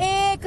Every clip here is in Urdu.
1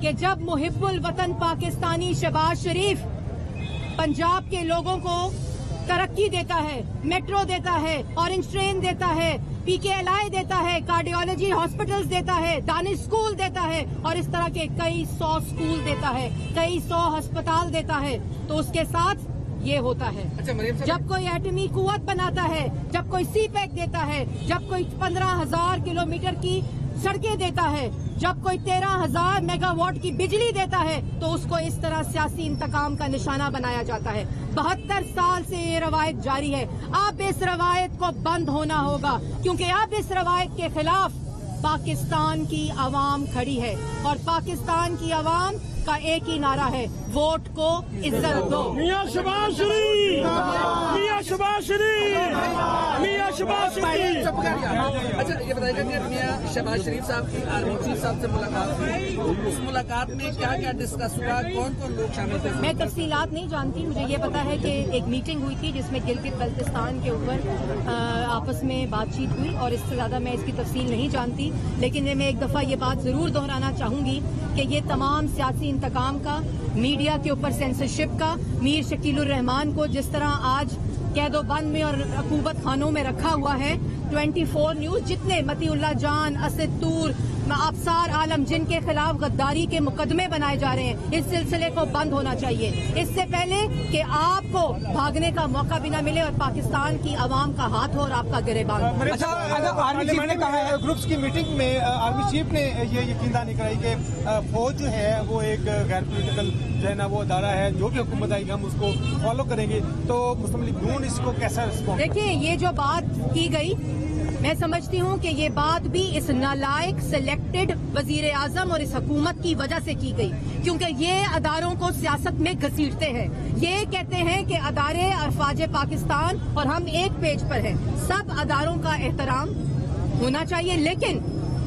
کہ جب محب الوطن پاکستانی شہباز شریف پنجاب کے لوگوں کو ترقی دیتا ہے، میٹرو دیتا ہے، اورنج ٹرین دیتا ہے، PKLI دیتا ہے، کارڈیالوجی ہاسپٹلز دیتا ہے، دانش اسکول دیتا ہے، اور اس طرح کے کئی 100 اسکول دیتا ہے، کئی 100 ہسپتال دیتا ہے، تو اس کے ساتھ یہ ہوتا ہے۔ جب کوئی ایٹمی قوت بناتا ہے، جب کوئی سی پیک دیتا ہے، جب کوئی 15,000 کلومیٹر کی سڑکیں دیتا ہے، جب کوئی 13,000 میگا واٹ کی بجلی دیتا ہے، تو اس کو اس طرح سیاسی انتقام کا نشانہ بنایا جاتا ہے۔ 72 سال سے یہ روایت جاری ہے۔ اب اس روایت کو بند ہونا ہوگا، کیونکہ اب اس روایت کے خلاف پاکستان کی عوام کھڑی ہے، اور پاکستان کی عوام کا ایک ہی نعرہ ہے، ووٹ کو عزت دو۔ میاں شہباز شریف، میاں شہباز شریف، میاں شہباز شریف۔ اچھا یہ بتائیے کہ میاں شہباز شریف صاحب کی آرمی چیف صاحب سے ملاقات ہوئی، اس ملاقات میں کیا کیا ڈسکس ہوا، کون کون لوگ شامل تھے؟ میں تفصیلات نہیں جانتی، مجھے یہ پتا ہے کہ ایک میٹنگ ہوئی تھی جس میں گلگت بلتستان کے اوپر آپس میں بات چیت ہوئی، اور اس سے زیادہ میں اس کی تفصیل نہیں جانتی، لیکن میں ایک دفعہ یہ بات ضرور دہرانا چاہوں گی کہ یہ تمام سیاسی انتقام کا، میڈیا کے اوپر سینسرشپ کا، میر شکیل الرحمان کو جس طرح آج قید و بند میں اور عقوبت خانوں میں رکھا ہوا ہے، 24 نیوز جتنے متی اللہ جان، اسد طور، ابصار عالم جن کے خلاف غداری کے مقدمے بنائے جا رہے ہیں، اس سلسلے کو بند ہونا چاہیے، اس سے پہلے کہ آپ کو بھاگنے کا موقع بھی نہ ملے اور پاکستان کی عوام کا ہاتھ ہو اور آپ کا گریبان ہو۔ اچھا آرمی چیف نے کہا ہے، گروپس کی میٹنگ میں آرمی چیف نے یہ یقین دہانی کرائی کہ فوج جو ہے وہ ایک غیر پولیٹیکل جو ہے نا وہ ادارہ ہے، جو بھی حکومت آئے گی ہم اس کو فالو کریں گے، تو مسلم لیگ نون اس کو کیسا رسپونس؟ دیکھیں یہ جو بات کی گئی، میں سمجھتی ہوں کہ یہ بات بھی اس نالائق سلیکٹڈ وزیر اعظم اور اس حکومت کی وجہ سے کی گئی، کیونکہ یہ اداروں کو سیاست میں گھسیٹتے ہیں، یہ کہتے ہیں کہ ادارے افواج پاکستان اور ہم ایک پیج پر ہیں، سب اداروں کا احترام ہونا چاہیے، لیکن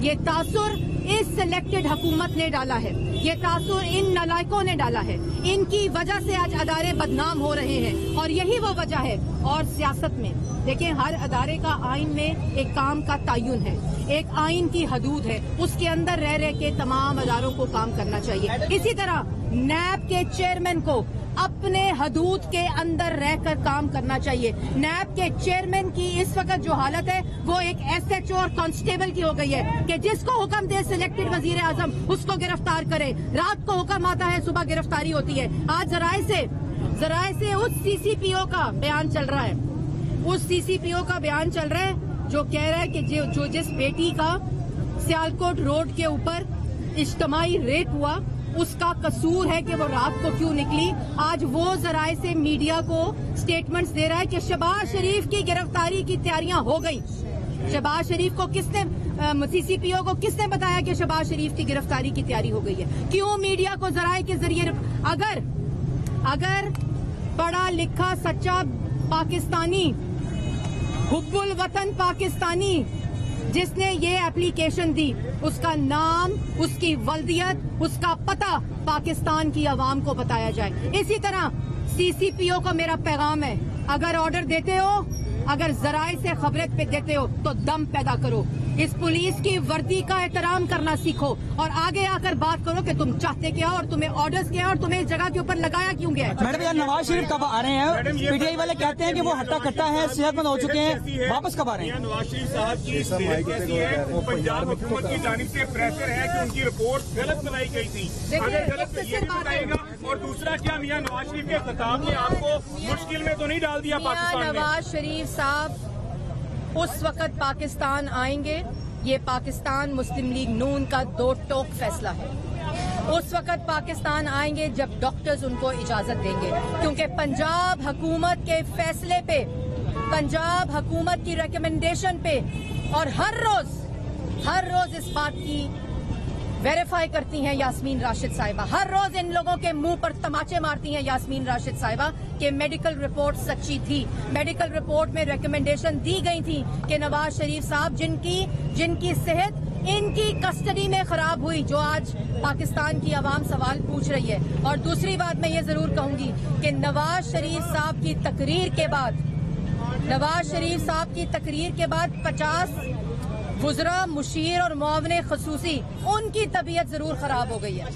یہ تاثر اس سلیکٹڈ حکومت نے ڈالا ہے، یہ تاثر ان نالائقوں نے ڈالا ہے، ان کی وجہ سے آج ادارے بدنام ہو رہے ہیں، اور یہی وہ وجہ ہے۔ اور سیاست میں دیکھیں، ہر ادارے کا آئین میں ایک کام کا تعین ہے، ایک آئین کی حدود ہے، اس کے اندر رہ رہ کے تمام اداروں کو کام کرنا چاہیے۔ اسی طرح نیب کے چیئرمین کو اپنے حدود کے اندر رہ کر کام کرنا چاہیے۔ نیب کے چیئرمین کی اس وقت جو حالت ہے وہ ایک SHO اور کانسٹیبل کی ہو گئی ہے کہ جس کو حکم دے سلیکٹڈ وزیر اعظم اس کو گرفتار کرے، رات کو حکم آتا ہے، صبح گرفتاری ہوتی ہے۔ آج ذرائع سے اس CCPO کا بیان چل رہا ہے، اس CCPO کا بیان چل رہا ہے جو کہہ رہا ہے کہ جو جس بیٹی کا سیالکوٹ روڈ کے اوپر اجتماعی ریپ ہوا اس کا قصور ہے کہ وہ رات کو کیوں نکلی۔ آج وہ ذرائع سے میڈیا کو سٹیٹمنٹس دے رہا ہے کہ شہباز شریف کی گرفتاری کی تیاریاں ہو گئی۔ شہباز شریف کو CCPO کو کس نے بتایا کہ شہباز شریف کی گرفتاری کی تیاری ہو گئی ہے؟ کیوں میڈیا کو ذرائع کے ذریعے اگر پڑھا لکھا سچا پاکستانی، حب الوطن پاکستانی جس نے یہ اپلیکیشن دی، اس کا نام، اس کی ولدیت، اس کا پتہ پاکستان کی عوام کو بتایا جائے۔ اسی طرح CCPO کو میرا پیغام ہے، اگر آرڈر دیتے ہو، اگر ذرائع سے خبریں دیتے ہو تو دم پیدا کرو، اس پولیس کی وردی کا احترام کرنا سیکھو، اور آگے آ کر بات کرو کہ تم چاہتے کیا اور تمہیں آرڈرز کیا اور تمہیں اس جگہ کے اوپر لگایا کیوں گیا ہے۔ میڈم یار نواز شریف کب آ رہے ہیں؟ PTI والے کہتے ہیں کہ وہ ہٹا کٹا ہے، صحت مند ہو چکے ہیں، واپس کب آ رہے ہیں؟ نواز شریف صاحب کی صحت کیسی ہے؟ پنجاب حکومت کی جانب سے پریشر ہے کہ ان کی رپورٹ غلط بنائی گئی تھی، اگر غلط تو یہ بھی بتائے گا، اور دوسرا کیا میاں نواز شریف کے خطاب نے آپ کو مشکل میں تو نہیں ڈال دیا پاکستان میں؟ نواز شریف صاحب اس وقت پاکستان آئیں گے، یہ پاکستان مسلم لیگ نون کا دو ٹوک فیصلہ ہے، اس وقت پاکستان آئیں گے جب ڈاکٹرز ان کو اجازت دیں گے، کیونکہ پنجاب حکومت کے فیصلے پہ، پنجاب حکومت کی ریکمنڈیشن پہ، اور ہر روز اس بات کی ویریفائی کرتی ہیں یاسمین راشد صاحبہ، ہر روز ان لوگوں کے منہ پر تماچے مارتی ہیں یاسمین راشد صاحبہ کہ میڈیکل رپورٹ سچی تھی، میڈیکل رپورٹ میں ریکمنڈیشن دی گئی تھی کہ نواز شریف صاحب جن کی صحت ان کی کسٹڈی میں خراب ہوئی، جو آج پاکستان کی عوام سوال پوچھ رہی ہے۔ اور دوسری بات میں یہ ضرور کہوں گی کہ نواز شریف صاحب کی تقریر کے بعد 50 وزراء، مشیر اور معاون خصوصی ان کی طبیعت ضرور خراب ہو گئی ہے۔